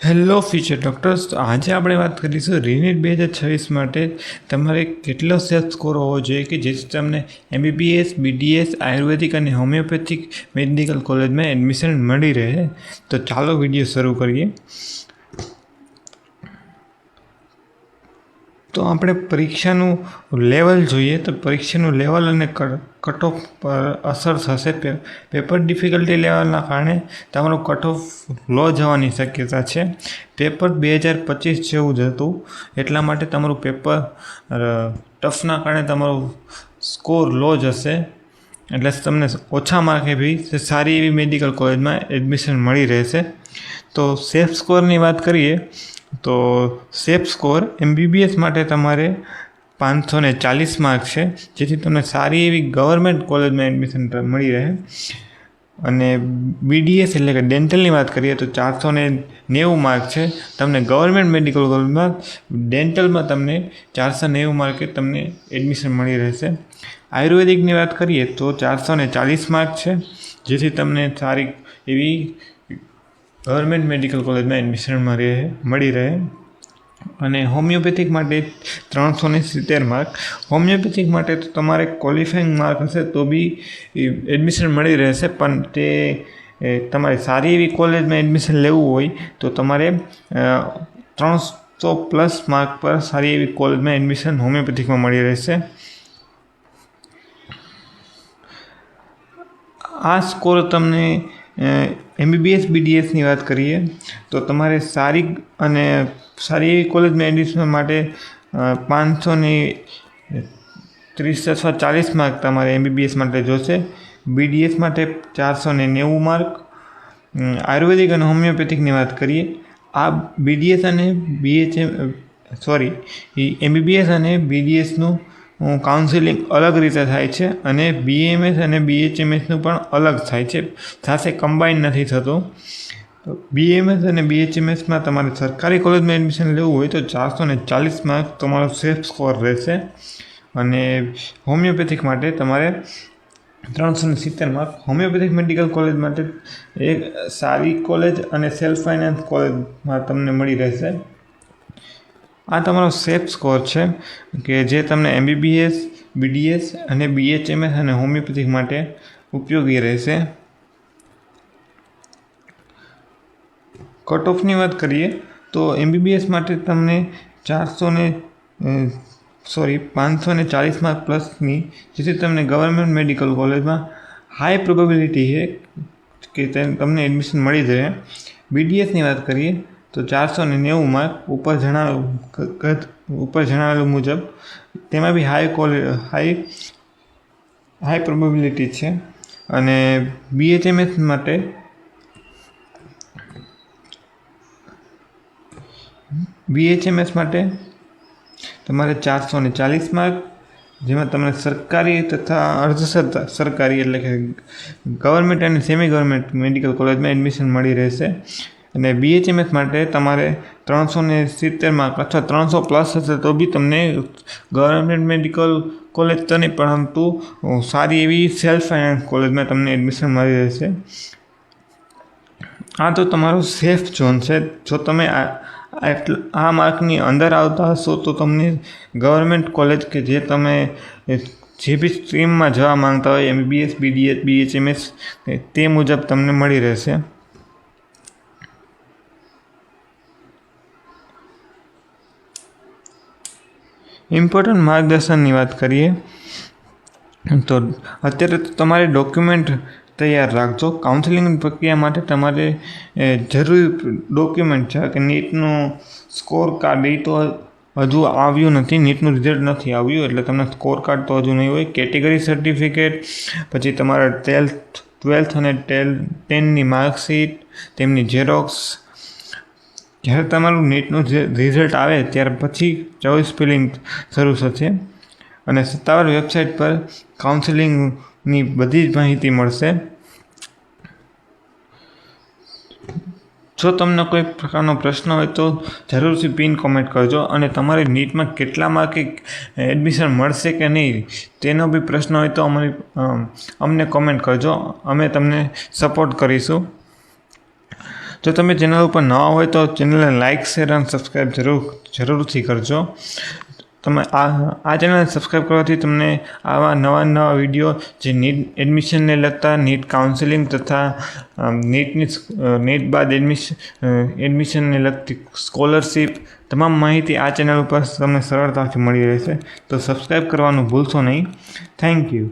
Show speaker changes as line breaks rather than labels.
Hello future doctors, તો આજે આપણે વાત કરીશું રીનીટ 2026 માટે તમારે કેટલો સેલ્ફ સ્કોર હોવો જોઈએ કે જેથી તમને MBBS, BDS, આયુર્વેદિક અને હોમિયોપેથિક મેડિકલ કોલેજમાં એડમિશન મળી રહે. તો ચાલો વિડીયો શરૂ કરીએ. તો આપણે પરીક્ષાનું લેવલ જોઈએ તો પરીક્ષાનું લેવલ અને કટ ઓફ પર અસર થશે. પેપર ડિફિકલ્ટી લેવલના કારણે તમારું કટ ઓફ લો જવાની શક્યતા છે. પેપર 2025 જેવું જ હતું, એટલા માટે તમારું પેપર ટફના કારણે તમારું સ્કોર લો જશે. એટલે તમને ઓછા માર્કે બી સારી એવી મેડિકલ કોલેજમાં એડમિશન મળી રહેશે. તો સેફ સ્કોરની વાત કરીએ તો સેફ સ્કોર MBBS માટે તમારે 540 માર્ક છે, જેથી તમને સારી એવી ગવર્મેન્ટ કોલેજમાં એડમિશન મળી રહે. અને BDS એટલે કે ડેન્ટલની વાત કરીએ તો 490 માર્ક છે. તમને ગવર્મેન્ટ મેડિકલ કોલેજમાં ડેન્ટલમાં તમને 490 માર્કે તમને એડમિશન મળી રહેશે. આયુર્વેદિકની વાત કરીએ તો 440 માર્ક છે, જેથી તમને સારી એવી ગવર્મેન્ટ મેડિકલ કોલેજમાં એડમિશન મળી રહે. અને હોમિયોપેથિક માટે 370 માર્ક. હોમિયોપેથિક માટે તો તમારે ક્વોલિફાઈંગ માર્ક હશે તો બી એડમિશન મળી રહેશે, પણ તે તમારે સારી એવી કોલેજમાં એડમિશન લેવું હોય તો તમારે 300+ માર્ક પર સારી એવી કોલેજમાં એડમિશન હોમિયોપેથિકમાં મળી રહેશે. આ સ્કોર તમને MBBS, BDSની વાત કરીએ તો તમારે સારી એવી કોલેજમાં એડમિશન માટે 530 અથવા 40 માર્ક તમારે MBBS માટે જોશે. BDS માટે 490 માર્ક. આયુર્વેદિક અને હોમિયોપેથિકની વાત કરીએ, આ BDS અને MBBS અને BDSનું કાઉન્સેલિંગ અલગ રીતે થાય છે અને BMS અને BHMSનું પણ અલગ થાય છે, સાથે કમ્બાઈન નથી થતું. BMS અને BHMSમાં તમારે સરકારી કોલેજમાં એડમિશન લેવું હોય તો 440 માર્ક તમારો સેફ સ્કોર રહેશે. અને હોમિયોપેથિક માટે તમારે 370 માર્ક. હોમિયોપેથિક મેડિકલ કોલેજ માટે એક સારી કોલેજ અને સેલ્ફ ફાઇનાન્સ કોલેજમાં તમને મળી રહેશે. આ તમારો સેફ સ્કોર છે કે જે તમને MBBS, BDS અને BHMS અને હોમિયોપેથિક માટે ઉપયોગી રહેશે. કટ ઓફની વાત કરીએ તો MBBS માટે તમને 540 માર્ક પ્લસની, જેથી તમને ગવર્મેન્ટ મેડિકલ કોલેજમાં હાઈ પ્રોબેબિલિટી છે કે તમને એડમિશન મળી જાય. BDSની વાત કરીએ તો 490 માર્ક ઉપર જણાવેલું મુજબ તેમાં બી હાઈ પ્રોબેબિલિટી છે. અને BHMS માટે તમારે 440 માર્ક, જેમાં તમને સરકારી તથા અર્ધ સરકારી એટલે કે ગવર્મેન્ટ અને સેમી ગવર્મેન્ટ મેડિકલ કોલેજમાં એડમિશન મળી રહેશે. અને BHMS માટે તમારે 370 માર્ક અથવા 300+ હશે તો બી તમને ગવર્મેન્ટ મેડિકલ કોલેજ તો નહીં, પરંતુ સારી એવી સેલ્ફ ફાઇનાન્સ કોલેજમાં તમને એડમિશન મળી રહેશે. આ તો તમારો સેફ ઝોન છે. જો તમે આ માર્કની અંદર આવતા હશો તો તમને ગવર્મેન્ટ કોલેજ કે જે તમે જે બી સ્ટ્રીમમાં જવા માંગતા હોય MBBS, BDS, BHMS તે મુજબ તમને મળી રહેશે. ઇમ્પોર્ટન્ટ માર્ગદર્શનની વાત કરીએ તો અત્યારે તો તમારે ડોક્યુમેન્ટ તૈયાર રાખજો. કાઉન્સેલિંગ પ્રક્રિયા માટે તમારે જરૂરી ડોક્યુમેન્ટ છે કે નીટનું સ્કોર કાર્ડ. એ તો હજુ આવ્યું નથી, નીટનું રિઝલ્ટ નથી આવ્યું એટલે તમને સ્કોર કાર્ડ તો હજુ નહીં હોય. કેટેગરી સર્ટિફિકેટ, પછી તમારા 12th અને 10ની માર્કશીટ, તેમની ઝેરોક્સ. જ્યારે તમારું નીટનું રિઝલ્ટ આવે ત્યાર પછી ચોઇસ ફિલિંગ શરૂ થશે અને સત્તાવાર વેબસાઇટ પર કાઉન્સેલિંગની બધી જ માહિતી મળશે. જો તમને કોઈ પ્રકારનો પ્રશ્ન હોય તો જરૂરથી પિન કોમેન્ટ કરજો. અને તમારે નીટમાં કેટલા માર્કે એડમિશન મળશે કે નહીં તેનો બી પ્રશ્ન હોય તો અમને કોમેન્ટ કરજો, અમે તમને સપોર્ટ કરીશું. જો તમે ચેનલ ઉપર નવા હોય તો ચેનલને લાઇક શેર અને સબસ્ક્રાઈબ જરૂરથી કરજો. તમે આ ચેનલને સબસ્ક્રાઈબ કરવાથી તમને આવા નવા વિડીયો જે નીટ એડમિશનને લગતા, નીટ કાઉન્સેલિંગ તથા નીટ બાદ એડમિશનને લગતી સ્કોલરશીપ તમામ માહિતી આ ચેનલ ઉપર તમને સરળતાથી મળી રહેશે. તો સબસ્ક્રાઈબ કરવાનું ભૂલશો નહીં. Thank you.